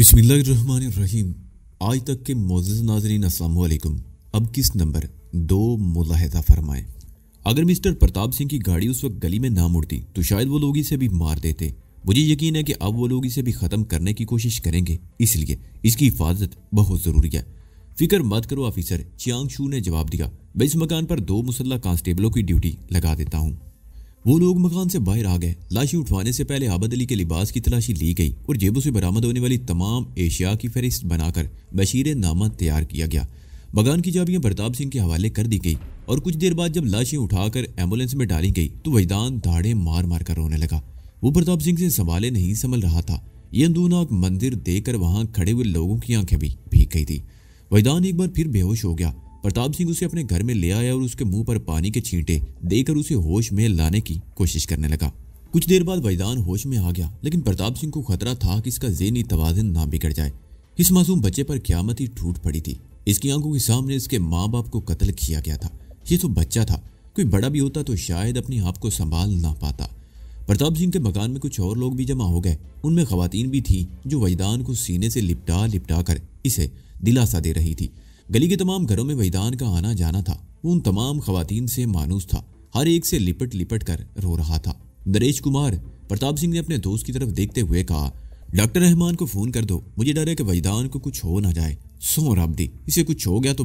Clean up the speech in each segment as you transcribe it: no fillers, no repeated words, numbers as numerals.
बिस्मिल्लाहिर्रहमानिर्रहीम। आज तक के मोअज़्ज़ज़ नाज़रीन अस्सलाम वालेकुम। अब किस नंबर 2 मुलाहिज़ा फरमाएं। अगर मिस्टर प्रताप सिंह की गाड़ी उस वक्त गली में ना मुड़ती तो शायद वो लोग इसे भी मार देते। मुझे यकीन है कि अब वो लोग इसे भी ख़त्म करने की कोशिश करेंगे, इसलिए इसकी हिफाजत बहुत ज़रूरी है। फिक्र मत करो ऑफिसर, चियांग शू ने जवाब दिया। मैं इस मकान पर 2 मुसल्लह कांस्टेबलों की ड्यूटी लगा देता हूँ। वो लोग मकान से बाहर आ गए। लाशें उठवाने से पहले आबद अली के लिबास की तलाशी ली गई और जेबों से बरामद होने वाली तमाम एशिया की फहरिस्त बनाकर बशीर नामा तैयार किया गया। मकान की चाबियां प्रताप सिंह के हवाले कर दी गई और कुछ देर बाद जब लाशें उठाकर एम्बुलेंस में डाली गई तो वहीदान दाढ़े मार मार कर रोने लगा। वो प्रताप सिंह से संभाले नहीं संभल रहा था। ये अंदूनाक मंदिर देखकर वहां खड़े हुए लोगों की आंखें भी भीग गई थी। वहीदान एक बार फिर बेहोश हो गया। प्रताप सिंह उसे अपने घर में ले आया और उसके मुंह पर पानी के छींटे देकर उसे होश में लाने की कोशिश करने लगा। कुछ देर बाद वहीदान होश में आ गया, लेकिन प्रताप सिंह को खतरा था कि इसका ज़हनी तवाज़ुन ना बिगड़ जाए। इस मासूम बच्चे पर क़यामत ही टूट पड़ी थी। इसकी आंखों के सामने इसके माँ बाप को कत्ल किया गया था। ये तो बच्चा था, कोई बड़ा भी होता तो शायद अपने आप को संभाल ना पाता। प्रताप सिंह के मकान में कुछ और लोग भी जमा हो गए। उनमें खवातीन भी थी जो वहीदान को सीने से लिपटा लिपटा कर इसे दिलासा दे रही थी। गली के तमाम घरों में वहीदान का आना जाना था। वो उन तमाम खवातीन से मानूस था, हर एक से लिपट लिपट कर रो रहा था। नरेश कुमार, प्रताप सिंह ने अपने दोस्त की तरफ देखते हुए कहा, डॉक्टर रहमान को फोन कर दो, मुझे डर है कि वहीदान को कुछ हो ना जाए। सो रब्दी, इसे कुछ हो गया तो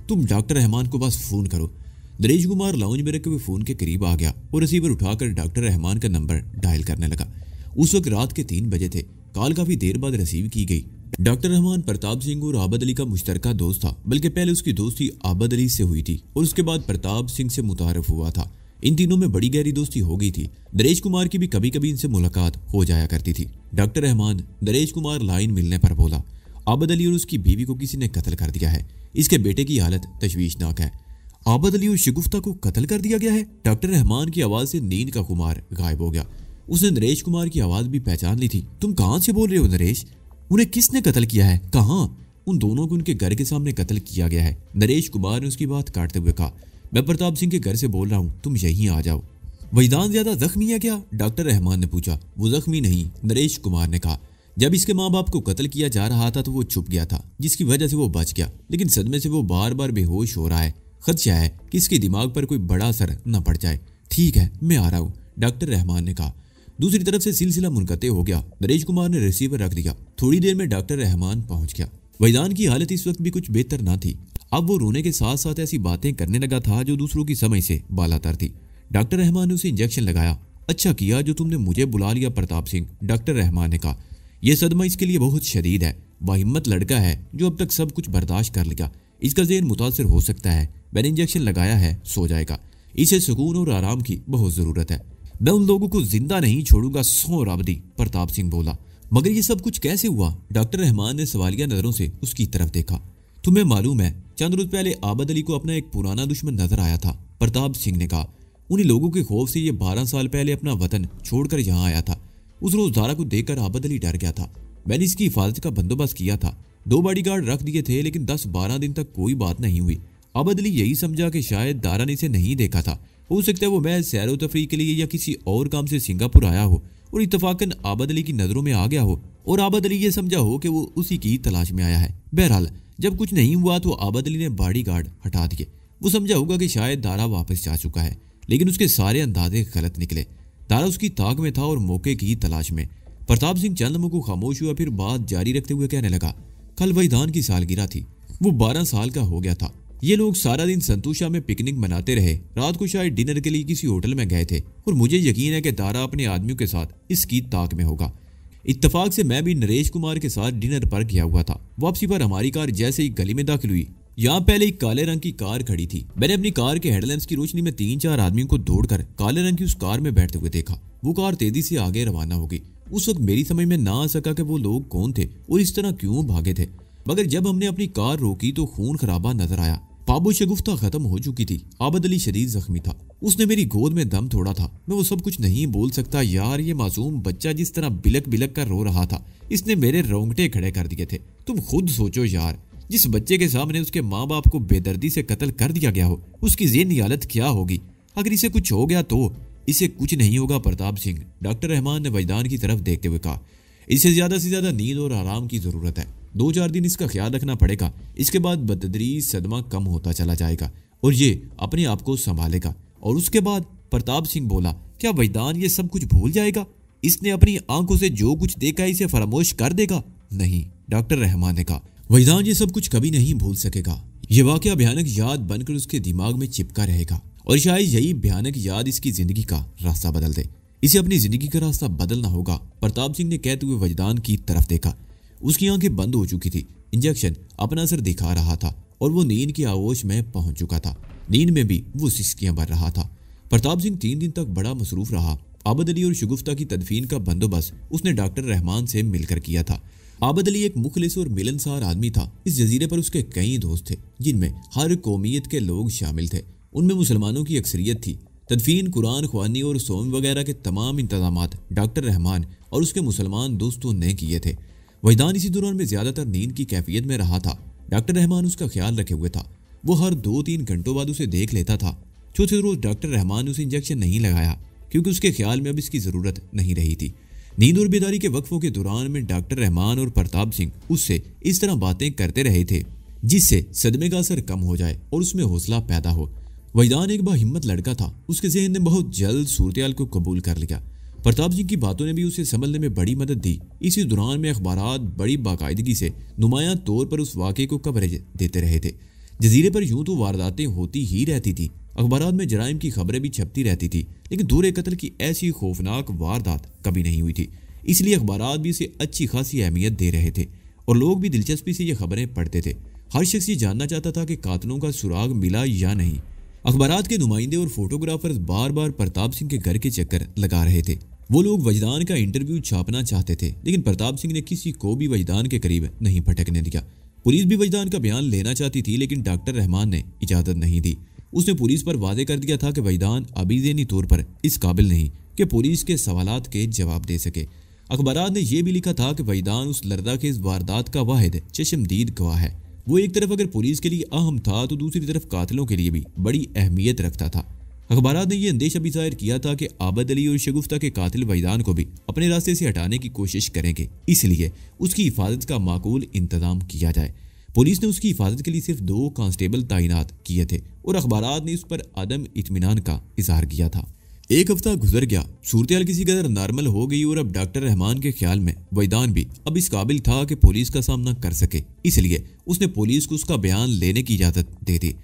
तुम डॉक्टर रहमान को बस फोन करो। नरेश कुमार लाउंज में रखे हुए फोन के करीब आ गया और रिसीवर उठाकर डॉक्टर रहमान का नंबर डायल करने लगा। उस वक्त रात के 3 बजे थे। कॉल काफी देर बाद रिसीव की गई। डॉक्टर रहमान प्रताप सिंह और आबद अली का मुश्तरका दोस्त था, बल्कि पहले उसकी दोस्ती आबद अली से हुई थी और उसके बाद प्रताप सिंह से मुतारफ हुआ था। इन तीनों में बड़ी गहरी दोस्ती हो गई थी। नरेश कुमार की भी कभी कभी इनसे मुलाकात हो जाया करती थी। डॉक्टर रहमान, नरेश कुमार लाइन मिलने पर बोला, आबद अली और उसकी बीवी को किसी ने कत्ल कर दिया है। इसके बेटे की हालत तशवीशनाक है। आबद अली और शगुफ्ता को कत्ल कर दिया गया है। डॉक्टर रहमान की आवाज से नींद का खुमार गायब हो गया। उसने नरेश कुमार की आवाज भी पहचान ली थी। तुम कहां से बोल रहे हो नरेश? उन्हें किसने कत्ल किया है? कहां? उन दोनों को उनके घर के सामने कत्ल किया गया है। नरेश कुमार ने उसकी बात काटते हुए कहा, मैं प्रताप सिंह के घर से बोल रहा हूं, तुम यहीं आ जाओ। वहीदान ज्यादा जख्मी है क्या? डॉक्टर रहमान ने पूछा। वो जख्मी नहीं, नरेश कुमार ने कहा। जब इसके माँ बाप को कत्ल किया जा रहा था तो वो छुप गया था, जिसकी वजह से वो बच गया, लेकिन सदमे से वो बार बार बेहोश हो रहा है। खदशा है कि इसके दिमाग पर कोई बड़ा असर न पड़ जाए। ठीक है, मैं आ रहा हूँ, डॉक्टर रहमान ने कहा। दूसरी तरफ से सिलसिला मुनक़ते हो गया। नरेश कुमार ने रिसीवर रख दिया। थोड़ी देर में डॉक्टर रहमान पहुंच गया। वहीदान की हालत इस वक्त भी कुछ बेहतर ना थी। अब वो रोने के साथ साथ ऐसी बातें करने लगा था जो दूसरों की समझ से बालातर थी। डॉक्टर रहमान ने उसे इंजेक्शन लगाया। अच्छा किया जो तुमने मुझे बुला लिया प्रताप सिंह, डॉक्टर रहमान ने कहा। यह सदमा इसके लिए बहुत शदीद है। बाहिम्मत लड़का है जो अब तक सब कुछ बर्दाश्त कर लिया। इसका ज़हन मुतासर हो सकता है। मैंने इंजेक्शन लगाया है, सो जाएगा। इसे सुकून और आराम की बहुत ज़रूरत है। मैं उन लोगों को जिंदा नहीं छोड़ूंगा, सो राबदी, प्रताप सिंह बोला। मगर ये सब कुछ कैसे हुआ? डॉक्टर रहमान ने सवालिया नजरों से उसकी तरफ देखा। तुम्हें मालूम है, चंद रोज पहले आबद अली को अपना एक पुराना दुश्मन नजर आया था, प्रताप सिंह ने कहा। उन्हीं लोगों के खौफ से ये 12 साल पहले अपना वतन छोड़कर यहाँ आया था। उस रोज दारा को देखकर आबद अली डर गया था। मैंने इसकी हिफाजत का बंदोबस्त किया था। 2 बॉडीगार्ड रख दिए थे, लेकिन 10-12 दिन तक कोई बात नहीं हुई। आबद अली यही समझा कि शायद दारा ने इसे नहीं देखा था। हो सकता है वो मैं सैरो तफरी के लिए या किसी और काम से सिंगापुर आया हो और इत्तफाकन आबद अली की नज़रों में आ गया हो और आबद अली ये समझा हो कि वो उसी की तलाश में आया है। बहरहाल जब कुछ नहीं हुआ तो आबद अली ने बॉडीगार्ड हटा दिए। वो समझा होगा कि शायद दारा वापस जा चुका है, लेकिन उसके सारे अंदाजे गलत निकले। दारा उसकी ताक में था और मौके की तलाश में। प्रताप सिंह चंद को खामोश हुआ, फिर बात जारी रखते हुए कहने लगा, कल वहीदान की सालगिरह थी। वो 12 साल का हो गया था। ये लोग सारा दिन संतोषा में पिकनिक मनाते रहे। रात को शायद डिनर के लिए किसी होटल में गए थे और मुझे यकीन है कि दारा अपने आदमियों के साथ इसकी ताक में होगा। इत्तेफाक से मैं भी नरेश कुमार के साथ डिनर पर गया हुआ था। वापसी पर हमारी कार जैसे ही गली में दाखिल हुई, यहाँ पहले एक काले रंग की कार खड़ी थी। मैंने अपनी कार के हेडलैम्प्स की रोशनी में 3-4 आदमियों को दौड़कर काले रंग की उस कार में बैठते हुए देखा। वो कार तेजी से आगे रवाना हो गई। उस वक्त मेरी समझ में ना आ सका कि वो लोग कौन थे और इस तरह क्यों भागे थे, मगर जब हमने अपनी कार रोकी तो खून खराबा नजर आया। पाबो शगुफ्ता खत्म हो चुकी थी। आबद अली शदीद जख्मी था। उसने मेरी गोद में दम तोड़ा था। मैं वो सब कुछ नहीं बोल सकता यार। ये मासूम बच्चा जिस तरह बिलक बिलक कर रो रहा था, इसने मेरे रोंगटे खड़े कर दिए थे। तुम खुद सोचो यार, जिस बच्चे के सामने उसके माँ बाप को बेदर्दी से कत्ल कर दिया गया हो, उसकी ज़हनी हालत क्या होगी? अगर इसे कुछ हो गया तो? इसे कुछ नहीं होगा प्रताप सिंह, डॉक्टर रहमान ने वजदान की तरफ देखते हुए कहा। इसे ज़्यादा से ज़्यादा नींद और आराम की ज़रूरत है। 2-4 दिन इसका ख्याल रखना पड़ेगा। इसके बाद बतदरीज सदमा कम होता चला जाएगा और ये अपने आप को संभालेगा। और उसके बाद प्रताप सिंह बोला, क्या वजदान ये सब कुछ भूल जाएगा? इसने अपनी आंखों से जो कुछ देखा इसे फरामोश कर देगा? नहीं, डॉक्टर रहमान ने कहा, वजदान ये सब कुछ कभी नहीं भूल सकेगा। ये वाकया भयानक याद बनकर उसके दिमाग में चिपका रहेगा और शायद यही भयानक याद इसकी जिंदगी का रास्ता बदल दे। इसे अपनी जिंदगी का रास्ता बदलना होगा। प्रताप सिंह ने कहते हुए वजदान की तरफ देखा। उसकी आंखें बंद हो चुकी थी। इंजेक्शन अपना असर दिखा रहा था और वो नींद की आगोश में पहुंच चुका था। नींद में भी वो सिसकियां भर रहा था। प्रताप सिंह 3 दिन तक बड़ा मसरूफ रहा। आबद अली और शगुफ्ता की तदफीन का बंदोबस्त उसने डॉक्टर रहमान से मिलकर किया था। आबद अली एक मुखलिस और मिलनसार आदमी था। इस जजीरे पर उसके कई दोस्त थे जिनमें हर कौमियत के लोग शामिल थे। उनमें मुसलमानों की अक्सरियत थी। तदफीन, कुरान ख्वानी और सोम वगैरह के तमाम इंतजामात डॉक्टर रहमान और उसके मुसलमान दोस्तों ने किए थे। वजदान इसी दौरान में ज्यादातर नींद की कैफियत में रहा था। डॉक्टर रहमान उसका ख्याल रखे हुए था। वो हर 2-3 घंटों बाद उसे देख लेता था। चौथे रोज डॉक्टर रहमान ने उसे इंजेक्शन नहीं लगाया क्योंकि उसके ख्याल में अब इसकी जरूरत नहीं रही थी। नींद और बेदारी के वक्फों के दौरान में डॉक्टर रहमान और प्रताप सिंह उससे इस तरह बातें करते रहे थे जिससे सदमे का असर कम हो जाए और उसमें हौसला पैदा हो। वजदान एक बाहिम्मत लड़का था। उसके ज़हन ने बहुत जल्द सूरत-ए-हाल को कबूल कर लिया। प्रताप सिंह की बातों ने भी उसे संभलने में बड़ी मदद दी। इसी दौरान में अखबारात बड़ी बाकायदगी से नुमायां तौर पर उस वाक़े को कवरेज देते रहे थे। जजीरे पर यूं तो वारदातें होती ही रहती थी। अखबारात में जराइम की खबरें भी छपती रहती थी, लेकिन दूर कत्ल की ऐसी खौफनाक वारदात कभी नहीं हुई थी। इसलिए अखबारात भी इसे अच्छी खासी अहमियत दे रहे थे और लोग भी दिलचस्पी से ये खबरें पढ़ते थे। हर शख्स ये जानना चाहता था कि कातलों का सुराग मिला या नहीं। अखबारात के नुमाइंदे और फोटोग्राफर्स बार बार प्रताप सिंह के घर के चक्कर लगा रहे थे। वो लोग वजदान का इंटरव्यू छापना चाहते थे, लेकिन प्रताप सिंह ने किसी को भी वजदान के करीब नहीं फटकने दिया। पुलिस भी वजदान का बयान लेना चाहती थी, लेकिन डॉक्टर रहमान ने इजाजत नहीं दी। उसने पुलिस पर वादे कर दिया था कि वजदान अभी ज़हनी तौर पर इस काबिल नहीं कि पुलिस के सवालात के जवाब दे सके। अखबारात ने यह भी लिखा था कि वजदान उस लर्दाखेज़ वारदात का वाहिद चश्मदीद गवाह है। वो एक तरफ अगर पुलिस के लिए अहम था तो दूसरी तरफ कातिलों के लिए भी बड़ी अहमियत रखता था। अखबारात ने यह अंदेशा भी जाहिर किया था कि आबद अली और शगुफ्ता के कातिल वजदान को भी अपने रास्ते से हटाने की कोशिश करेंगे, इसलिए उसकी हिफाजत का माकूल इंतजाम किया जाए। पुलिस ने उसकी हिफाजत के लिए सिर्फ 2 कांस्टेबल तैनात किए थे और अखबारात ने उस पर अदम इत्मीनान का इजहार किया था। एक हफ्ता गुजर गया। सूरत-ए-हाल किसी कदर नॉर्मल हो गई और अब डॉक्टर रहमान के ख्याल में वजदान भी अब इस काबिल था कि पुलिस का सामना कर सके, इसलिए उसने पुलिस को उसका बयान लेने की इजाजत दे दी।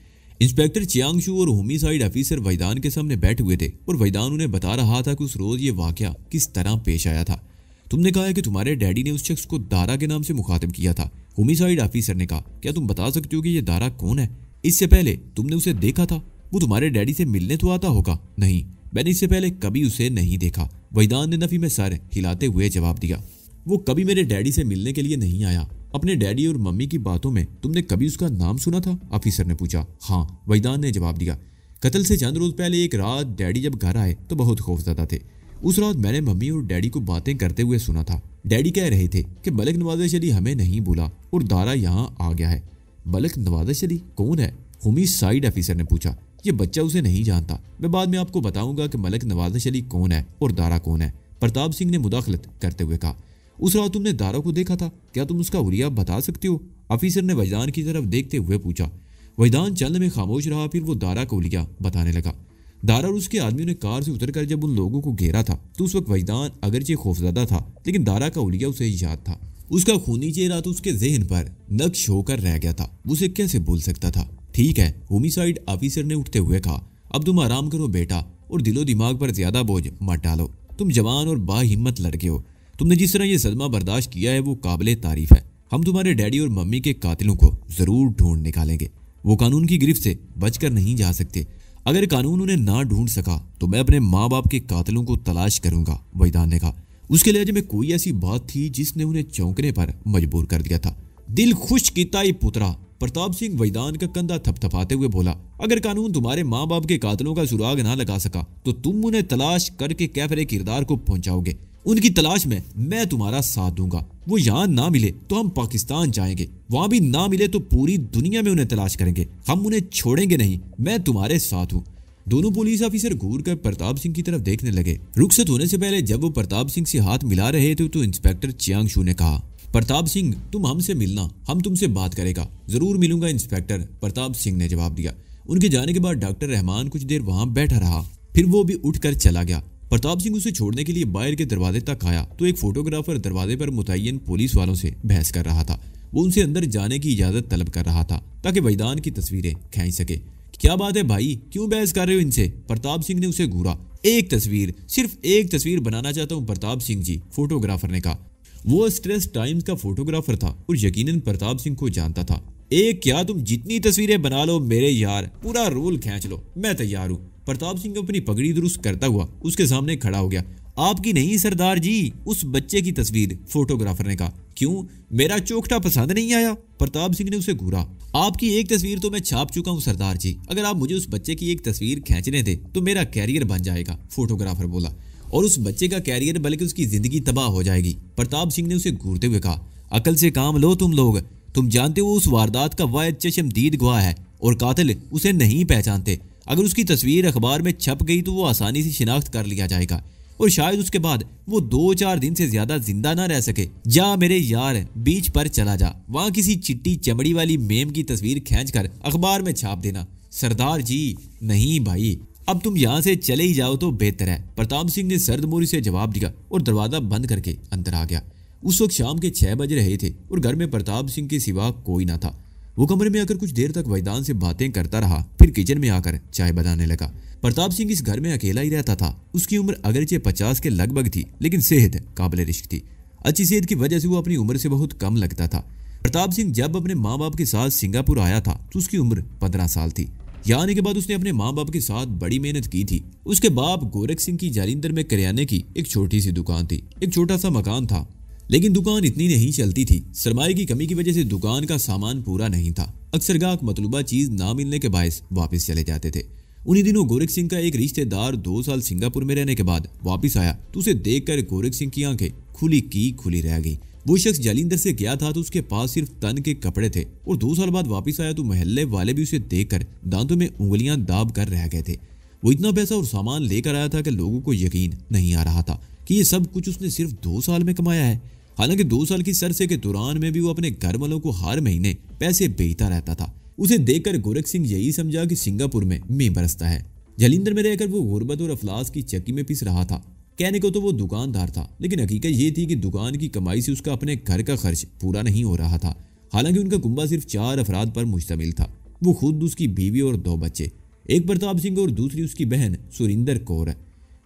इंस्पेक्टर चियांगशू और होमिसाइड ऑफिसर वजदान के सामने बैठे हुए थे और वजदान उन्हें बता रहा था कि उस रोज ये वाकया किस तरह पेश आया था। तुमने कहा है कि तुम्हारे डैडी ने उस शख्स को दारा के नाम से मुखातिब किया था। होमिसाइड ऑफिसर ने कहा, क्या तुम बता सकते हो कि ये दारा कौन है? इससे पहले तुमने उसे देखा था? वो तुम्हारे डैडी से मिलने तो आता होगा? नहीं, मैंने इससे पहले कभी उसे नहीं देखा। वजदान ने नफी में सर हिलाते हुए जवाब दिया। वो कभी मेरे डैडी से मिलने के लिए नहीं आया। अपने डैडी और मम्मी की बातों में तुमने कभी उसका नाम सुना था? ऑफिसर ने पूछा। हाँ, वजदान ने जवाब दिया। कत्ल से चंद रोज पहले एक रात डैडी जब घर आए तो बहुत खौफजदा थे। उस रात मैंने मम्मी और डैडी को बातें करते हुए सुना था। डैडी कह रहे थे कि मलिक नवाज अली हमें नहीं भूला और दारा यहाँ आ गया है। मलिक नवाज अली कौन है? होमिसाइड ऑफिसर ने पूछा। ये बच्चा उसे नहीं जानता। मैं बाद में आपको बताऊंगा कि मलिक नवाज अली कौन है और दारा कौन है, प्रताप सिंह ने मुदाखलत करते हुए कहा। उस रात तुमने दारा को देखा था? क्या तुम उसका हुलिया बता सकते हो? ऑफिसर ने वजदान की तरफ देखते हुए पूछा। वजदान चंद में खामोश रहा, फिर वो दारा का हुलिया बताने लगा। दारा और उसके आदमियों ने कार से उतरकर जब उन लोगों को घेरा था तो उस वक्त वजदान अगरचे खौफजदा था, लेकिन दारा का हुलिया उसे याद था। उसका खूनी चेहरा तो उसके जहन पर नक्श होकर रह गया था। उसे कैसे भूल सकता था? ठीक है, होमिसाइड ऑफिसर ने उठते हुए कहा। अब तुम आराम करो बेटा और दिलो दिमाग पर ज्यादा बोझ मत डालो। तुम जवान और बाहिम्मत लड़के हो। तुमने जिस तरह ये सदमा बर्दाश्त किया है वो काबिले तारीफ है। हम तुम्हारे डैडी और मम्मी के कातिलों को जरूर ढूंढ निकालेंगे। वो कानून की गिरफ्त से बचकर नहीं जा सकते। अगर कानून उन्हें ना ढूंढ सका तो मैं अपने माँ बाप के कातिलों को तलाश करूंगा, वजदान ने कहा। उसके लहजे में कोई ऐसी बात थी जिसने उन्हें चौंकने पर मजबूर कर दिया था। दिल खुश कीता ही पुत्रा, प्रताप सिंह वजदान का कंधा थपथपाते हुए बोला। अगर कानून तुम्हारे माँ बाप के कातिलों का सुराग ना लगा सका तो तुम उन्हें तलाश करके कैफरे किरदार को पहुंचाओगे। उनकी तलाश में मैं तुम्हारा साथ दूंगा। वो यहाँ ना मिले तो हम पाकिस्तान जाएंगे, वहां भी ना मिले तो पूरी दुनिया में उन्हें तलाश करेंगे। हम उन्हें छोड़ेंगे नहीं, मैं तुम्हारे साथ हूँ। दोनों पुलिस ऑफिसर घूर कर प्रताप सिंह की तरफ देखने लगे। रुखसत होने से पहले जब वो प्रताप सिंह से हाथ मिला रहे थे तो इंस्पेक्टर चियांग शू ने कहा, प्रताप सिंह तुम हमसे मिलना, हम तुमसे बात करेगा। जरूर मिलूंगा इंस्पेक्टर, प्रताप सिंह ने जवाब दिया। उनके जाने के बाद डॉक्टर रहमान कुछ देर वहां बैठा रहा, फिर वो भी उठकर चला गया। प्रताप सिंह उसे छोड़ने के लिए बाहर के दरवाजे तक आया तो एक फोटोग्राफर दरवाजे पर मुतय्यन पुलिस वालों से बहस कर रहा था। वो उनसे अंदर जाने की इजाजत तलब कर रहा था ताकि वैदान की तस्वीरें खींच सके। क्या बात है भाई, क्यों बहस कर रहे हो इनसे? प्रताप सिंह ने उसे घूरा। एक तस्वीर, सिर्फ एक तस्वीर बनाना चाहता हूँ प्रताप सिंह जी, फोटोग्राफर ने कहा। वो स्ट्रेस टाइम्स का फोटोग्राफर था और यकीनन प्रताप सिंह को जानता था। एक क्या, तुम जितनी तस्वीरें बना लो मेरे यार, पूरा रोल खींच लो, मैं तैयार हूँ। प्रताप सिंह अपनी पगड़ी दुरुस्त करता हुआ उसके सामने खड़ा हो गया। आपकी नहीं सरदार जी, उस बच्चे की तस्वीर, फोटोग्राफर ने कहा। क्यों, मेरा चोखटा पसंद नहीं आया? प्रताप सिंह ने उसे घूरा। आपकी एक तस्वीर तो मैं छाप चुका हूँ सरदार जी, अगर आप मुझे उस बच्चे की एक तस्वीर खींचने दे तो मेरा कैरियर बन जाएगा, फोटोग्राफर बोला। और उस बच्चे का कैरियर बल्कि उसकी जिंदगी तबाह हो जाएगी। प्रताप सिंह ने उसे घूरते हुए कहा, अकल से काम लो तुम लोग, तुम जानते हो उस वारदात का वाहिद चश्मदीद गवाह है और कातिल उसे नहीं पहचानते। अगर उसकी तस्वीर अखबार में छप गई तो वो आसानी से शिनाख्त कर लिया जाएगा और शायद उसके बाद वो 2-4 दिन से ज्यादा जिंदा ना रह सके। जा मेरे यार, बीच पर चला जा, वहां किसी चिट्टी चमड़ी वाली मेम की तस्वीर खींचकर अखबार में छाप देना। सरदार जी नहीं भाई, अब तुम यहाँ से चले ही जाओ तो बेहतर है, प्रताप सिंह ने सर्द मोरी से जवाब दिया और दरवाजा बंद करके अंदर आ गया। उस वक्त शाम के 6 बज रहे थे और घर में प्रताप सिंह के सिवा कोई ना था। वो कमरे में आकर कुछ देर तक वैदान से बातें करता रहा, फिर किचन में आकर चाय बनाने लगा। प्रताप सिंह इस घर में अकेला ही रहता था। उसकी उम्र अगरचे 50 के लगभग थी, लेकिन सेहत काबिल रिश्क थी। अच्छी सेहत की वजह से वो अपनी उम्र से बहुत कम लगता था। प्रताप सिंह जब अपने माँ बाप के साथ सिंगापुर आया था तो उसकी उम्र 15 साल थी। यहाँ आने के बाद उसने अपने माँ बाप के साथ बड़ी मेहनत की थी। उसके बाप गोरख सिंह की जालिंदर में करियाने की एक छोटी सी दुकान थी। एक छोटा सा मकान था, लेकिन दुकान इतनी नहीं चलती थी। सरमाए की कमी की वजह से दुकान का सामान पूरा नहीं था। अक्सर गाहक मतलूबा चीज ना मिलने के बायस वापस चले जाते थे। उन्हीं दिनों गोरख सिंह का एक रिश्तेदार 2 साल सिंगापुर में रहने के बाद वापस आया तो उसे देखकर गोरख सिंह की आंखें खुली की खुली रह गई। वो शख्स जालिंदर से गया था तो उसके पास सिर्फ तन के कपड़े थे और 2 साल बाद वापस आया तो मोहल्ले वाले भी उसे देखकर दांतों में उंगलियां दाब कर रह गए थे। वो इतना पैसा और सामान लेकर आया था कि लोगों को यकीन नहीं आ रहा था कि ये सब कुछ उसने सिर्फ 2 साल में कमाया है। हालांकि 2 साल की सरसे के दौरान में भी वो अपने घर वालों को हर महीने पैसे भेजता रहता था। उसे देखकर गोरख सिंह यही समझा कि सिंगापुर में मींह बरसता है। जालिंदर में रहकर वो गुर्बत और अफलास की चक्की में पिस रहा था। कहने को तो वो दुकानदार था, लेकिन हकीकत ये थी कि दुकान की कमाई से उसका अपने घर का खर्च पूरा नहीं हो रहा था। हालांकि उनका कुंबा सिर्फ 4 अफराद पर मुश्तमिल था। वो खुद, उसकी बीवी और 2 बच्चे, एक प्रताप सिंह और दूसरी उसकी बहन सुरिंदर कौर।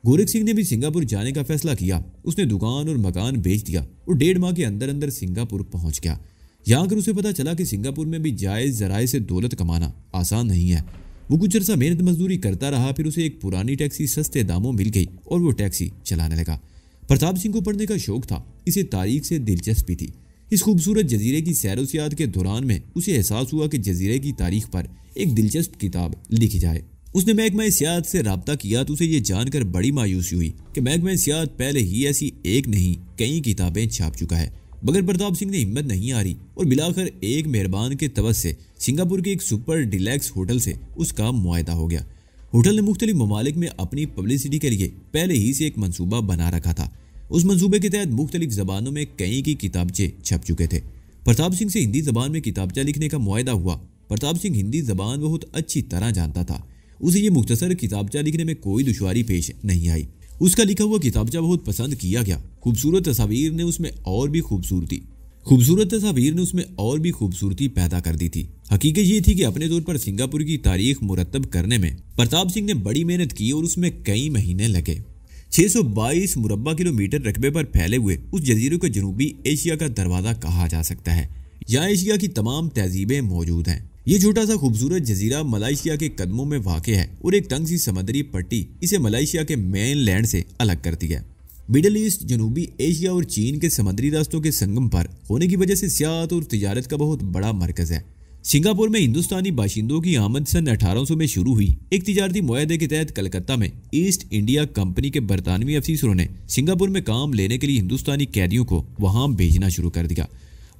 गोरख सिंह ने भी सिंगापुर जाने का फैसला किया। उसने दुकान और मकान बेच दिया और 1.5 माह के अंदर अंदर सिंगापुर पहुंच गया। यहाँ आकर उसे पता चला कि सिंगापुर में भी जायज जराए से दौलत कमाना आसान नहीं है। वो कुछ अर्सा मेहनत मजदूरी करता रहा, फिर उसे एक पुरानी टैक्सी सस्ते दामों मिल गई और वो टैक्सी चलाने लगा। प्रताप सिंह को पढ़ने का शौक था, इसे तारीख से दिलचस्पी थी। इस खूबसूरत जजीरे की सैर-ओ-सियाहत के दौरान में उसे एहसास हुआ कि जजीरे की तारीख पर एक दिलचस्प किताब लिखी जाए। उसने महकमा सियाहत से रब्ता किया तो उसे ये जानकर बड़ी मायूसी हुई कि महकमा सियाहत पहले ही ऐसी एक नहीं कई किताबें छाप चुका है। मगर प्रताप सिंह ने हिम्मत नहीं हारी और बिलाखिर एक मेहरबान के तवस से सिंगापुर के एक सुपर डिलैक्स होटल से उसका मुआहदा हो गया। होटल ने मुख्तलिफ ममालिक में अपनी पब्लिसिटी के लिए पहले ही से एक मंसूबा बना रखा था। उस मंसूबे के तहत मुख्तलिफ जबानों में कई की किताबचे छप चुके थे। प्रताप सिंह से हिंदी जबान में किताबचा लिखने का मुआहदा हुआ। प्रताप सिंह हिंदी जबान बहुत अच्छी तरह जानता था। उसे ये मुख्तसर किताबचा लिखने में कोई दुश्वारी पेश नहीं आई। उसका लिखा हुआ किताबचा बहुत पसंद किया गया। खूबसूरत तस्वीर ने उसमें और भी खूबसूरती पैदा कर दी थी। हकीकत ये थी कि अपने तौर पर सिंगापुर की तारीख मुरतब करने में प्रताप सिंह ने बड़ी मेहनत की और उसमें कई महीने लगे। 622 मुरब्बा किलोमीटर रकबे पर फैले हुए उस जजीरे को जनूबी एशिया का दरवाजा कहा जा सकता है। यहाँ एशिया की तमाम तहजीबें मौजूद हैं। ये छोटा सा खूबसूरत जजीरा मलेशिया के कदमों में वाक़ है और एक तंग सी समुद्री पट्टी इसे मलेशिया के मेन लैंड से अलग करती है। मिडल ईस्ट, जनूबी एशिया और चीन के समुद्री रास्तों के संगम पर होने की वजह से सियाहत और तिजारत का बहुत बड़ा मरकज है। सिंगापुर में हिंदुस्तानी बाशिंदों की आमद सन 1800 में शुरू हुई। एक तिजारती मुआहदे के तहत कलकत्ता में ईस्ट इंडिया कंपनी के बरतानवी अफसरों ने सिंगापुर में काम लेने के लिए हिंदुस्तानी कैदियों को वहां भेजना शुरू कर दिया।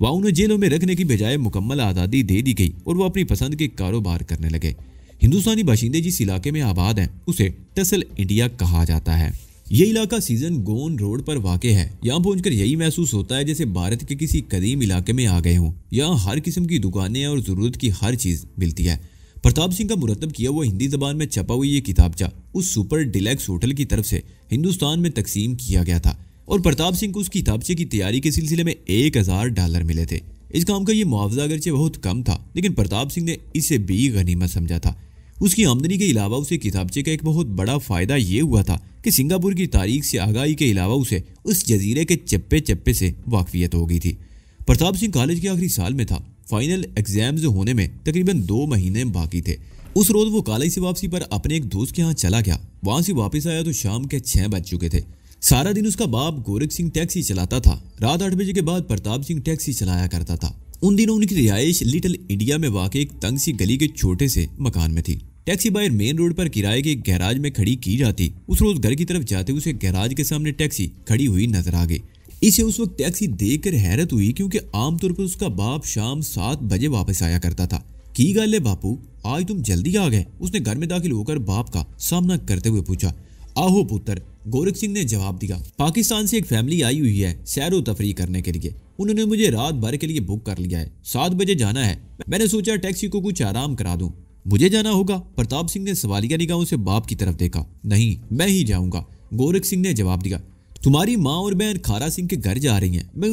वहां उन्हें जेलों में रखने की बजाय मुकम्मल आज़ादी दे दी गई और वो अपनी पसंद के कारोबार करने लगे। हिंदुस्तानी बाशिंदे जिस इलाके में आबाद हैं उसे टसल इंडिया कहा जाता है। ये इलाका सीजन गोन रोड पर वाक़े है। यहाँ पहुंचकर यही महसूस होता है जैसे भारत के किसी कदीम इलाके में आ गए हों। यहाँ हर किस्म की दुकानें और ज़रूरत की हर चीज़ मिलती है। प्रताप सिंह का मुरतब किया हुआ हिंदी ज़बान में छपा हुआ ये किताबचा उस सुपर डिलैक्स होटल की तरफ से हिंदुस्तान में तकसीम किया गया था और प्रताप सिंह को उस किताबचे की तैयारी के सिलसिले में $1000 मिले थे। इस काम का ये मुआवजा अगरचे बहुत कम था, लेकिन प्रताप सिंह ने इसे भी गनीमत समझा था। उसकी आमदनी के अलावा उसे किताबचे का एक बहुत बड़ा फ़ायदा ये हुआ था कि सिंगापुर की तारीख से आगाही के अलावा उसे उस जजीरे के चप्पे चप्पे से वाकफियत हो गई थी। प्रताप सिंह कॉलेज के आखिरी साल में था। फाइनल एग्जाम्स होने में तकरीबन 2 महीने बाकी थे। उस रोज़ वो कॉलेज से वापसी पर अपने एक दोस्त के यहाँ चला गया। वहाँ से वापस आया तो शाम के 6 बज चुके थे। सारा दिन उसका बाप गोरख सिंह टैक्सी चलाता था। रात 8 बजे के बाद प्रताप सिंह टैक्सी चलाया करता था। उन दिनों उनकी रिहाइश लिटिल इंडिया में वाक़ एक तंग सी गली के छोटे से मकान में थी। टैक्सी बाहर मेन रोड पर किराए के गैराज में खड़ी की जाती। उस रोज घर की तरफ जाते उसे गैराज के सामने टैक्सी खड़ी हुई नजर आ गई। इसे उस वक्त टैक्सी देखकर हैरत हुई, क्योंकि आमतौर पर उसका बाप शाम 7 बजे वापस आया करता था। की गल है बापू, आज तुम जल्दी आ गए? उसने घर में दाखिल होकर बाप का सामना करते हुए पूछा। आहो पुत्र, गोरख सिंह ने जवाब दिया। पाकिस्तान से एक फैमिली आई हुई है सैरो तफरी करने के लिए। उन्होंने मुझे रात भर के लिए बुक कर लिया है। 7 बजे जाना है। मैंने सोचा टैक्सी को कुछ आराम करा दूं। मुझे जाना होगा? प्रताप सिंह ने सवालिया निगाहों से बाप की तरफ देखा। नहीं, मैं ही जाऊंगा, गोरख सिंह ने जवाब दिया। तुम्हारी माँ और बहन खारा सिंह के घर जा रही हैं। मैं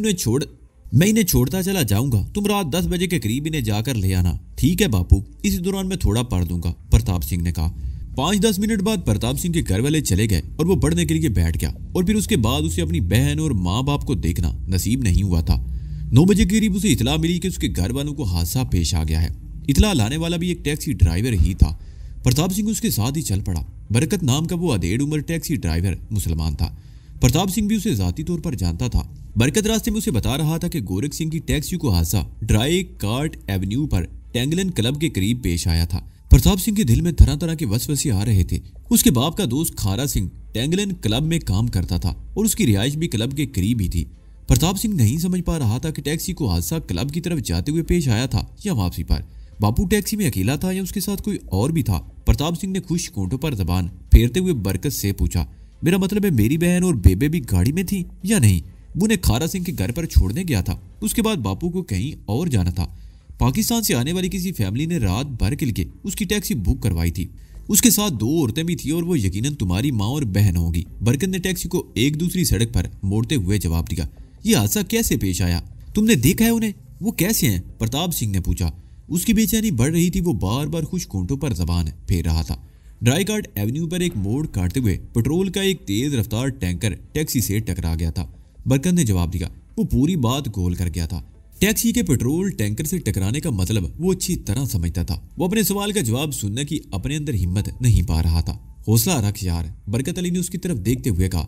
इन्हें छोड़ता चला जाऊंगा। तुम रात 10 बजे के करीब इन्हें जाकर ले आना। ठीक है बापू, इसी दौरान मैं थोड़ा पढ़ दूंगा, प्रताप सिंह ने कहा। 5-10 मिनट बाद प्रताप सिंह के घर वाले चले गए और वो पढ़ने के लिए बैठ गया। और फिर उसके बाद उसे अपनी बहन और माँ बाप को देखना नसीब नहीं हुआ था। 9 बजे के करीब उसे इतला मिली कि उसके घर वालों को हादसा पेश आ गया है। इतला लाने वाला भी एक टैक्सी ड्राइवर ही था। प्रताप सिंह उसके साथ ही चल पड़ा। बरकत नाम का वो अधेड़ उम्र टैक्सी ड्राइवर मुसलमान था। प्रताप सिंह भी उसे जाती तौर पर जानता था। बरकत रास्ते में उसे बता रहा था कि गोरख सिंह की टैक्सी को हादसा ड्राई कार्ट एवेन्यू पर टेंगलन क्लब के करीब पेश आया था। प्रताप सिंह के दिल में तरह तरह के वसवसे आ रहे थे। उसके बाप का दोस्त खारा सिंह टेंगलन क्लब में काम करता था और उसकी रिहाइश भी क्लब के करीब ही थी। प्रताप सिंह नहीं समझ पा रहा था कि टैक्सी को हादसा क्लब की तरफ जाते हुए पेश आया था या वापसी पर। बापू टैक्सी में अकेला था या उसके साथ कोई और भी था? प्रताप सिंह ने खुश कोंठों पर जबान फेरते हुए बरकत से पूछा। मेरा मतलब है मेरी बहन और बेबे भी गाड़ी में थी या नहीं? वो ने खारा सिंह के घर पर छोड़ने गया था। उसके बाद बापू को कहीं और जाना था। पाकिस्तान से आने वाली किसी फैमिली ने रात भर के लिए उसकी टैक्सी बुक करवाई थी। उसके साथ 2 औरतें भी थी और वो यकीनन तुम्हारी माँ और बहन होगी। बरकत ने टैक्सी को एक दूसरी सड़क पर मोड़ते हुए जवाब दिया। ये हादसा कैसे पेश आया? तुमने देखा है उन्हें? वो कैसे हैं? प्रताप सिंह ने पूछा। उसकी बेचैनी बढ़ रही थी। वो बार बार खुश कोंठों पर जबान फेर रहा था। ड्राई कार्ट एवेन्यू पर एक मोड़ काटते हुए पेट्रोल का एक तेज रफ्तार टैंकर टैक्सी से टकरा गया था। बरकत ने जवाब दिया। वो पूरी बात गोल कर गया था। टैक्सी के पेट्रोल टैंकर से टकराने का मतलब वो अच्छी तरह समझता था। वो अपने सवाल का जवाब सुनने की अपने अंदर हिम्मत नहीं पा रहा था। हौसला रख यार, बरकत अली ने उसकी तरफ देखते हुए कहा।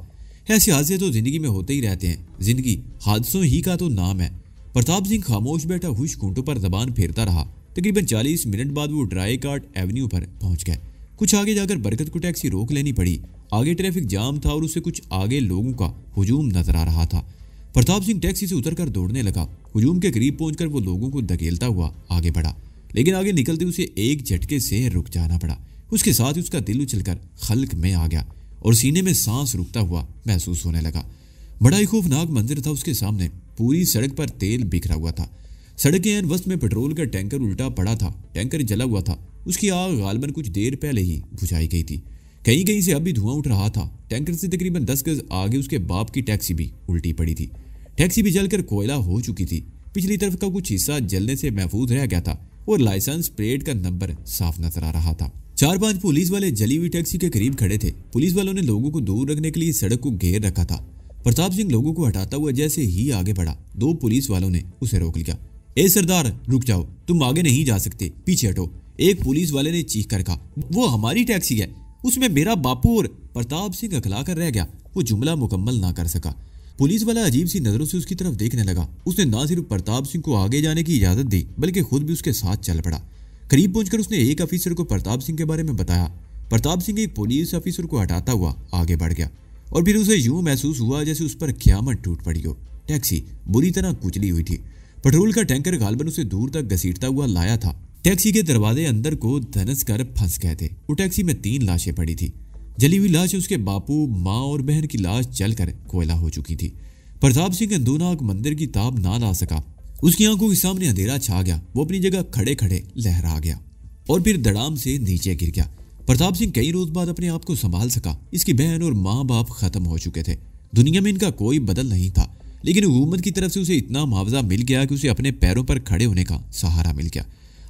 ऐसे हादसे तो जिंदगी में होते ही रहते हैं। जिंदगी हादसों ही का तो नाम है। प्रताप सिंह खामोश बैठा हुश कोंठों पर जबान फेरता रहा। तकरीबन 40 मिनट बाद वो ड्राई कार्ट एवेन्यू पर पहुंच गए। कुछ आगे जाकर बरकत को टैक्सी रोक लेनी पड़ी। आगे ट्रैफिक जाम था और उसे कुछ आगे लोगों का हुजूम नजर आ रहा था। प्रताप सिंह टैक्सी से उतरकर दौड़ने लगा। हुजूम के करीब पहुंचकर वो लोगों को धकेलता हुआ आगे बढ़ा, लेकिन आगे निकलते उसे एक झटके से रुक जाना पड़ा। उसके साथ ही उसका दिल उछलकर खल्क में आ गया और सीने में सांस रुकता हुआ महसूस होने लगा। बड़ा ही खौफनाक मंजर था उसके सामने। पूरी सड़क पर तेल बिखरा हुआ था। सड़क के वस्त में पेट्रोल का टैंकर उल्टा पड़ा था। टैंकर जला हुआ था। उसकी आग गालबन कुछ देर पहले ही बुझाई गई थी। कहीं कहीं से अब भी धुआं उठ रहा था। टैंकर से तकरीबन 10 गज आगे उसके बाप की टैक्सी भी उल्टी पड़ी थी। टैक्सी भी जलकर कोयला हो चुकी थी। पिछली तरफ का कुछ हिस्सा जलने से महफूज रह गया था और लाइसेंस प्लेट का नंबर साफ नजर आ रहा था। 4-5 पुलिस वाले जली हुई टैक्सी के करीब खड़े थे। पुलिस वालों ने लोगों को दूर रखने के लिए सड़क को घेर रखा था। प्रताप सिंह लोगों को हटाता हुआ जैसे ही आगे बढ़ा, 2 पुलिस वालों ने उसे रोक लिया। ए सरदार, रुक जाओ, तुम आगे नहीं जा सकते, पीछे हटो, एक पुलिस वाले ने चीख कर कहा। वो हमारी टैक्सी है, उसमें मेरा बापू और प्रताप सिंह अकला कर रह गया। वो जुमला मुकम्मल ना कर सका। पुलिस वाला अजीब सी नजरों से उसकी तरफ देखने लगा। उसने ना सिर्फ प्रताप सिंह को आगे जाने की इजाजत दी, बल्कि खुद भी उसके साथ चल पड़ा। करीब पहुंचकर उसने एक अफीसर को प्रताप सिंह के बारे में बताया। प्रताप सिंह एक पुलिस अफीसर को हटाता हुआ आगे बढ़ गया और फिर उसे यूं महसूस हुआ जैसे उस पर क़यामत टूट पड़ी हो। टैक्सी बुरी तरह कुचली हुई थी। पेट्रोल का टैंकर गालबन उसे दूर तक घसीटता हुआ लाया था। टैक्सी के दरवाजे अंदर को धनस कर फंस गए थे। वो टैक्सी में 3 लाशें पड़ी थी। जली हुई लाश उसके बापू, माँ और बहन की लाश जलकर कोयला हो चुकी थी। प्रताप सिंह अंदोनाक मंदिर की ताब ना ला सका। उसकी आंखों के सामने अंधेरा छा गया। वो अपनी जगह खड़े खड़े लहरा गया और फिर धड़ाम से नीचे गिर गया। प्रताप सिंह कई रोज बाद अपने आप को संभाल सका। इसकी बहन और माँ बाप खत्म हो चुके थे। दुनिया में इनका कोई बदल नहीं था, लेकिन हुकूमत की तरफ से उसे इतना मुआवजा मिल गया कि उसे अपने पैरों पर खड़े होने का सहारा मिल गया।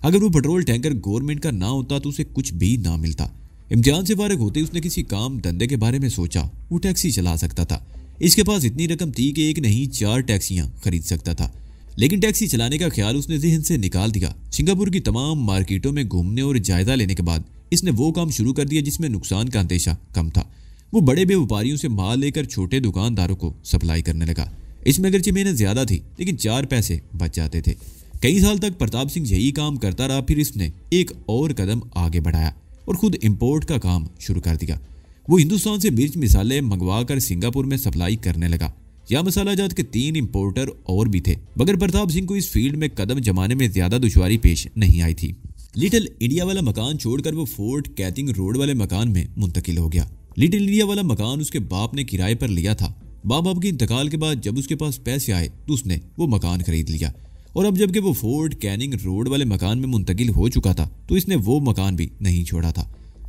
अगर वो पेट्रोल टैंकर गवर्नमेंट का ना होता तो उसे कुछ भी ना मिलता। इम्तिहान से फारिग होते उसने किसी काम धंधे के बारे में सोचा। वो टैक्सी चला सकता था। इसके पास इतनी रकम थी कि एक नहीं 4 टैक्सियां खरीद सकता था, लेकिन टैक्सी चलाने का ख्याल उसने ज़हन से निकाल दिया। सिंगापुर की तमाम मार्केटों में घूमने और जायजा लेने के बाद इसने वो काम शुरू कर दिया जिसमें नुकसान का अंदेशा कम था। वो बड़े व्यापारियों से माल लेकर छोटे दुकानदारों को सप्लाई करने लगा। इसमें अगरचे मेहनत ज्यादा थी, लेकिन 4 पैसे बच जाते थे। कई साल तक प्रताप सिंह यही काम करता रहा। फिर इसने एक और कदम आगे बढ़ाया और खुद इंपोर्ट का काम शुरू कर दिया। वो हिंदुस्तान से मिर्च मिसाले मंगवा कर सिंगापुर में सप्लाई करने लगा। या मसाला जात के 3 इंपोर्टर और भी थे, मगर प्रताप सिंह को इस फील्ड में कदम जमाने में ज्यादा दुश्वारी पेश नहीं आई थी। लिटिल इंडिया वाला मकान छोड़कर वो फोर्ट कैथिंग रोड वाले मकान में मुंतकिल हो गया। लिटिल इंडिया वाला मकान उसके बाप ने किराए पर लिया था। बाप के इंतकाल के बाद जब उसके पास पैसे आए तो उसने वो मकान खरीद लिया। और अब जबकि वो फोर्ट कैनिंग रोड वाले मकान में मुंतकिल हो चुका था तो इसने वो मकान भी नहीं छोड़ा था।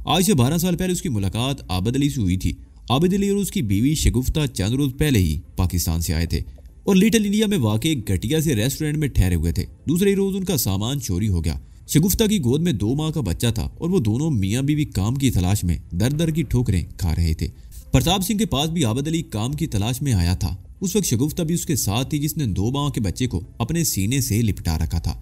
आज से 12 साल पहले उसकी मुलाकात आबद अली से हुई थी। आबद अली और उसकी बीवी शगुफ्ता चंद रोज पहले ही पाकिस्तान से आए थे और लिटिल इंडिया में वाकई घटिया से रेस्टोरेंट में ठहरे हुए थे। दूसरे रोज उनका सामान चोरी हो गया। शगुफ्ता की गोद में 2 माह का बच्चा था और वो दोनों मियाँ बीवी काम की तलाश में दर दर की ठोकरें खा रहे थे। प्रताप सिंह के पास भी आबद अली काम की तलाश में आया था। उस वक्त शगुफ्ता भी उसके साथ थी, जिसने 2 माह के बच्चे को अपने सीने से लिपटा रखा था।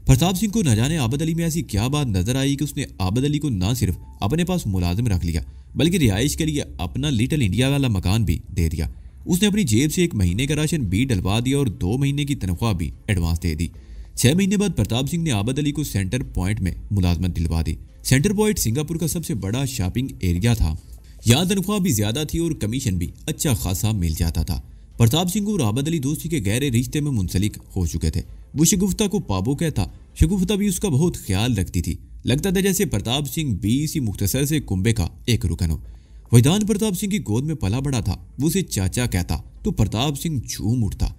प्रताप सिंह को न जाने आबद अली में ऐसी क्या बात नजर आई कि उसने आबद अली को न सिर्फ अपने पास मुलाजिम रख लिया, बल्कि रिहाइश के लिए अपना लिटिल इंडिया वाला मकान भी दे दिया। उसने अपनी जेब से 1 महीने का राशन भी डलवा दिया और 2 महीने की तनख्वाह भी एडवांस दे दी। 6 महीने बाद प्रताप सिंह ने आबद अली को सेंटर पॉइंट में मुलाजमत दिलवा दी। सेंटर पॉइंट सिंगापुर का सबसे बड़ा शॉपिंग एरिया था। यहाँ तनख्वाह भी ज्यादा थी और कमीशन भी अच्छा खासा मिल जाता था। प्रताप सिंह और आबद अली दोस्ती के गहरे रिश्ते में मुंसलिक हो चुके थे। वो शगुफ्ता को पाबो कहता, शगुफ्ता भी उसका बहुत ख्याल रखती थी। लगता था जैसे प्रताप सिंह भी इसी मुख्तसर से कुंबे का एक रुकन हो। वैदान प्रताप सिंह की गोद में पला बड़ा था। वो उसे चाचा कहता तो प्रताप सिंह झूम उठता।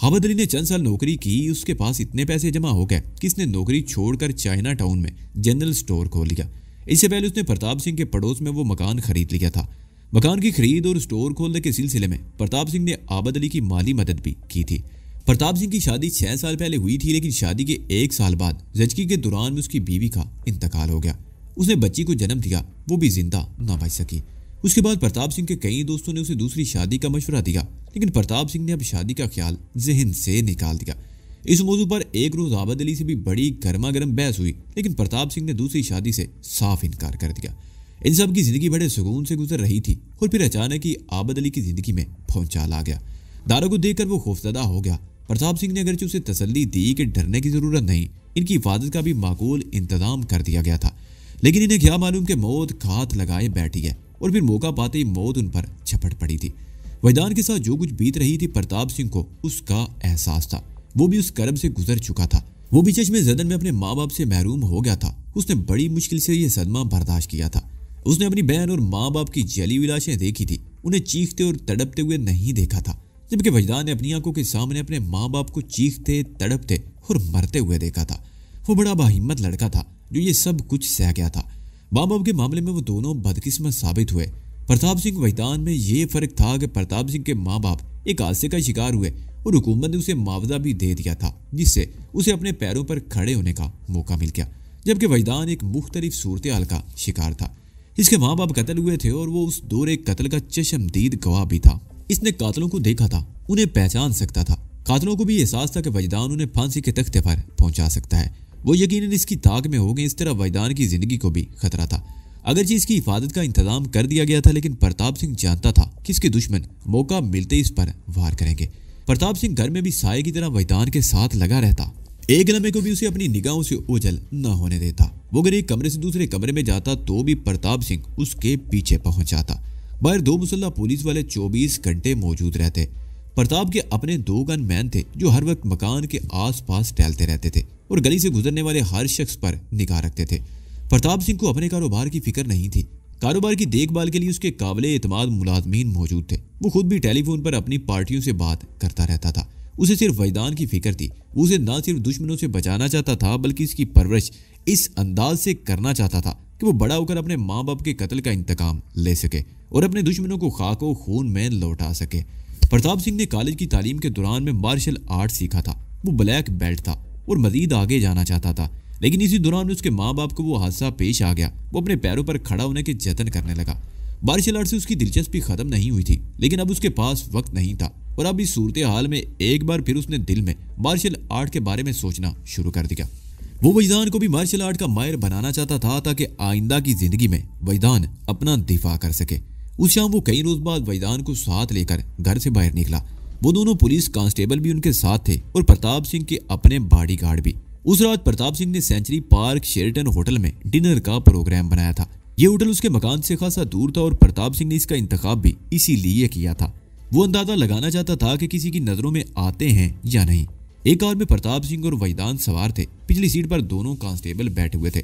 आबद अली ने चंद साल नौकरी की। उसके पास इतने पैसे जमा हो गए कि इसने नौकरी छोड़कर चाइना टाउन में जनरल स्टोर खोल लिया। इससे पहले उसने प्रताप सिंह के पड़ोस में वो मकान खरीद लिया था। मकान की खरीद और स्टोर खोलने के सिलसिले में प्रताप सिंह ने आबद अली की माली मदद भी की थी। प्रताप सिंह की शादी 6 साल पहले हुई थी, लेकिन शादी के 1 साल बाद जचकी के दौरान में उसकी बीवी का इंतकाल हो गया। उसने बच्ची को जन्म दिया, वो भी जिंदा ना बच सकी। उसके बाद प्रताप सिंह के कई दोस्तों ने उसे दूसरी शादी का मशवरा दिया, लेकिन प्रताप सिंह ने अब शादी का ख्याल जहन से निकाल दिया। इस मौजू पर एक रोज आबद अली से भी बड़ी गर्मा गर्म बहस हुई, लेकिन प्रताप सिंह ने दूसरी शादी से साफ इनकार कर दिया। इन सब की जिंदगी बड़े सुकून से गुजर रही थी और फिर अचानक ही आबद अली की जिंदगी में भौचाल आ गया। दारों को देखकर वो खौफजदा हो गया। प्रताप सिंह ने अगरचे उसे तसल्ली दी कि डरने की जरूरत नहीं, इनकी हिफाजत का भी माकूल इंतजाम कर दिया गया था, लेकिन इन्हें क्या मालूम कि मौत घात लगाए बैठी है और फिर मौका पाते ही मौत उन पर झपट पड़ी थी। वैदान के साथ जो कुछ बीत रही थी प्रताप सिंह को उसका एहसास था। वो भी उस करब से गुजर चुका था। वो भी चश्मे ज़दन में अपने माँ बाप से महरूम हो गया था। उसने बड़ी मुश्किल से ये सदमा बर्दाश्त किया था। उसने अपनी बहन और माँ बाप की जली हुई लाशें देखी थी, उन्हें चीखते और तड़पते हुए नहीं देखा था, जबकि वजदान ने अपनी आंखों के सामने अपने माँ बाप को चीखते तड़पते और मरते हुए देखा था। वो बड़ा बाहिम्मत लड़का था जो ये सब कुछ सह गया था। माँ बाप के मामले में वो दोनों बदकिस्मत साबित हुए। प्रताप सिंह वजदान में ये फर्क था कि प्रताप सिंह के माँ बाप एक हादसे का शिकार हुए और हुकूमत ने उसे मुआवजा भी दे दिया था, जिससे उसे अपने पैरों पर खड़े होने का मौका मिल गया, जबकि वजदान एक मुख्तलिफ सूरत हाल का शिकार था। इसके माँ बाप कत्ल हुए थे और वो उस दौरे कत्ल का चश्मदीद गवाह भी था। इसने कातलों को देखा था, उन्हें पहचान सकता था। कातलों को भी एहसास था कि वजदान उन्हें फांसी के तख्ते पर पहुंचा सकता है। वो यकीनन इसकी ताक में हो गए। इस तरह वजदान की जिंदगी को भी खतरा था। अगरचे इसकी हिफाजत का इंतजाम कर दिया गया था, लेकिन प्रताप सिंह जानता था कि इसके दुश्मन मौका मिलते इस पर वार करेंगे। प्रताप सिंह घर में भी साये की तरह वजदान के साथ लगा रहता। एक लम्हे को भी उसे अपनी निगाहों से ओझल न होने देता। वो अगर एक कमरे से दूसरे कमरे में जाता तो भी प्रताप सिंह उसके पीछे पहुंच जाता। बाहर 2 मुसल्लह पुलिस वाले 24 घंटे मौजूद रहते। प्रताप के अपने 2 गनमैन थे जो हर वक्त मकान के आसपास टहलते रहते थे और गली से गुजरने वाले हर शख्स पर निगाह रखते थे। प्रताप सिंह को अपने कारोबार की फिक्र नहीं थी। कारोबार की देखभाल के लिए उसके काबिले एतमाद मुलाजमीन मौजूद थे। वो खुद भी टेलीफोन पर अपनी पार्टियों से बात करता रहता था। उसे सिर्फ वजदान की फिक्र थी। वो उसे ना सिर्फ दुश्मनों से बचाना चाहता था बल्कि इसकी परवरिश इस अंदाज से करना चाहता था कि वो बड़ा होकर अपने माँ बाप के कत्ल का इंतकाम ले सके और अपने दुश्मनों को खाको खून में लौटा सके। प्रताप सिंह ने कॉलेज की तालीम के दौरान में मार्शल आर्ट सीखा था। वो ब्लैक बेल्ट था और मजीद आगे जाना चाहता था, लेकिन इसी दौरान उसके माँ बाप को वो हादसा पेश आ गया। वो अपने पैरों पर खड़ा होने के जतन करने लगा। मार्शल आर्ट से उसकी दिलचस्पी खत्म नहीं हुई थी, लेकिन अब उसके पास वक्त नहीं था और अब इस सूरत हाल में एक बार फिर उसने दिल में मार्शल आर्ट के बारे में सोचना शुरू कर दिया। वो वजदान को भी मार्शल आर्ट का माहिर बनाना चाहता था ताकि आइंदा की जिंदगी में वजदान अपना दिफा कर सके। उस शाम वो कई रोज बाद वजदान को साथ लेकर घर से बाहर निकला। वो दोनों पुलिस कांस्टेबल भी उनके साथ थे और प्रताप सिंह के अपने बॉडीगार्ड भी। उस रात प्रताप सिंह ने सेंचुरी पार्क शेरटन होटल में डिनर का प्रोग्राम बनाया था। ये होटल उसके मकान से खासा दूर था और प्रताप सिंह ने इसका इंतखाब भी इसीलिए किया था। वो अंदाजा लगाना चाहता था कि किसी की नजरों में आते हैं या नहीं। एक कार में प्रताप सिंह और वजदान सवार थे। पिछली सीट पर दोनों कांस्टेबल बैठे हुए थे।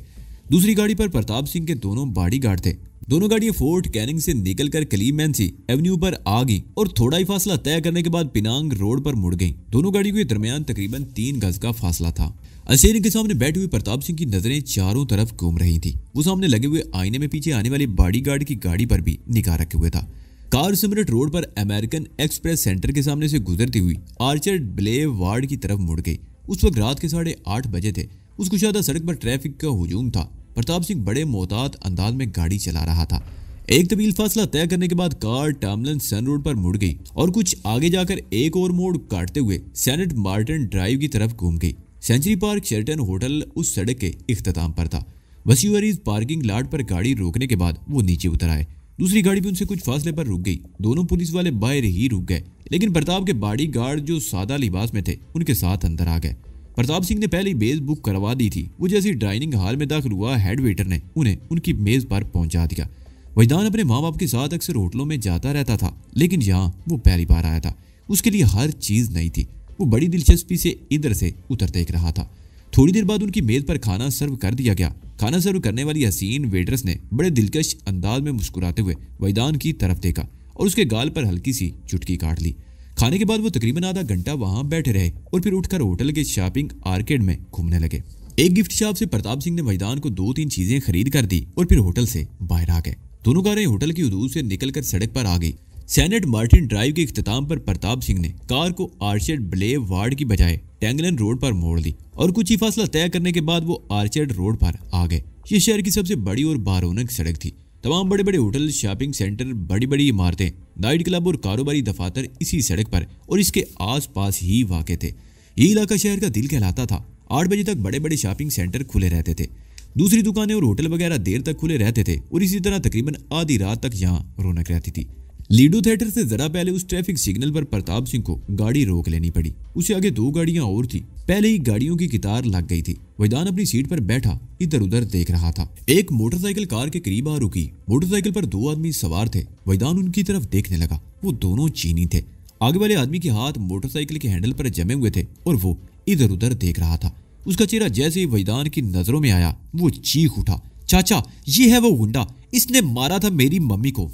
दूसरी गाड़ी पर प्रताप सिंह के दोनों बॉडीगार्ड थे। दोनों गाड़ियां फोर्ट कैनिंग से निकलकर क्लीमेंसी एवेन्यू पर आ गई और थोड़ा ही फासला तय करने के बाद पिनांग रोड पर मुड़ गई। दोनों गाड़ियों के दरमियान तकरीबन 3 गज का फासला था। स्टीयरिंग के सामने बैठे हुए प्रताप सिंह की नजरें चारों तरफ घूम रही थी। वो सामने लगे हुए आईने में पीछे आने वाले बॉडीगार्ड की गाड़ी पर भी निगाह रखे हुए था। कार सिमरट रोड पर अमेरिकन एक्सप्रेस सेंटर के सामने से गुजरती हुई आर्चर्ड ब्ले वार्ड की तरफ मुड़ गई। उस वक्त रात के 8:30 बजे थे। उस कुशादा सड़क पर ट्रैफिक का हुजूम था। प्रताप सिंह बड़े मोहतात अंदाज में गाड़ी चला रहा था। एक तवील फासला तय करने के बाद कार टामलन सन रोड पर मुड़ गई और कुछ आगे जाकर एक और मोड़ काटते हुए सेनेट मार्टिन ड्राइव की तरफ घूम गई। सेंचुरी पार्क शेरटन होटल उस सड़क के इख्तिताम पर था। वसीवरीज पार्किंग लॉट पर गाड़ी रोकने के बाद वो नीचे उतर आए। दूसरी गाड़ी भी उनसे कुछ फासले पर रुक गई। दोनों पुलिस वाले बाहर ही रुक गए, लेकिन प्रताप के बॉडीगार्ड जो सादा लिबास में थे उनके साथ अंदर आ गए। प्रताप सिंह ने पहले ही मेज बुक करवा दी थी। वो जैसे डाइनिंग हॉल में दाखिल हुआ, हेड वेटर ने उन्हें उनकी मेज पर पहुंचा दिया। वजदान अपने माँ बाप के साथ अक्सर होटलों में जाता रहता था, लेकिन यहाँ वो पहली बार आया था। उसके लिए हर चीज नई थी। वो बड़ी दिलचस्पी से इधर से उधर देख रहा था। थोड़ी देर बाद उनकी मेज पर खाना सर्व कर दिया गया। खाना सर्व करने वाली हसीन वेटरस ने बड़े दिलकश अंदाज में मुस्कुराते हुए वजदान की तरफ देखा और उसके गाल पर हल्की सी चुटकी काट ली। खाने के बाद वो तकरीबन आधा घंटा वहां बैठे रहे और फिर उठकर होटल के शॉपिंग आर्केड में घूमने लगे। एक गिफ्ट शॉप से प्रताप सिंह ने वजदान को 2-3 चीजें खरीद कर दी और फिर होटल से बाहर आ गए। दोनों कारें होटल की हदूद से निकलकर सड़क पर आ गई। सेनेट मार्टिन ड्राइव के इख्तिताम पर प्रताप सिंह ने कार को आर्चर्ड ब्ले वार्ड की बजाय टैंगलन रोड पर मोड़ दी और कुछ ही फासला तय करने के बाद वो आर्चर्ड रोड पर आ गए। ये शहर की सबसे बड़ी और बारौनक सड़क थी। तमाम बड़े बड़े होटल, शॉपिंग सेंटर, बड़ी बड़ी इमारतें, नाइट क्लब और कारोबारी दफातर इसी सड़क पर और इसके आसपास ही वाक़ थे। ये इलाका शहर का दिल कहलाता था। 8 बजे तक बड़े बड़े शॉपिंग सेंटर खुले रहते थे। दूसरी दुकानें और होटल वगैरह देर तक खुले रहते थे और इसी तरह तकरीबन आधी रात तक यहाँ रौनक रहती थी। लीडो थिएटर से जरा पहले उस ट्रैफिक सिग्नल पर प्रताप सिंह को गाड़ी रोक लेनी पड़ी। उसे आगे 2 गाड़ियां और थी। पहले ही गाड़ियों की कतार लग गई थी। वजदान अपनी सीट पर बैठा इधर उधर देख रहा था। एक मोटरसाइकिल कार के करीब आ रुकी। मोटरसाइकिल पर 2 आदमी सवार थे। वजदान उनकी तरफ देखने लगा। वो दोनों चीनी थे। आगे वाले आदमी के हाथ मोटरसाइकिल के हैंडल पर जमे हुए थे और वो इधर उधर देख रहा था। उसका चेहरा जैसे ही वजदान की नजरों में आया वो चीख उठा, चाचा ये है वो गुंडा, इसने मारा था मेरी मम्मी को।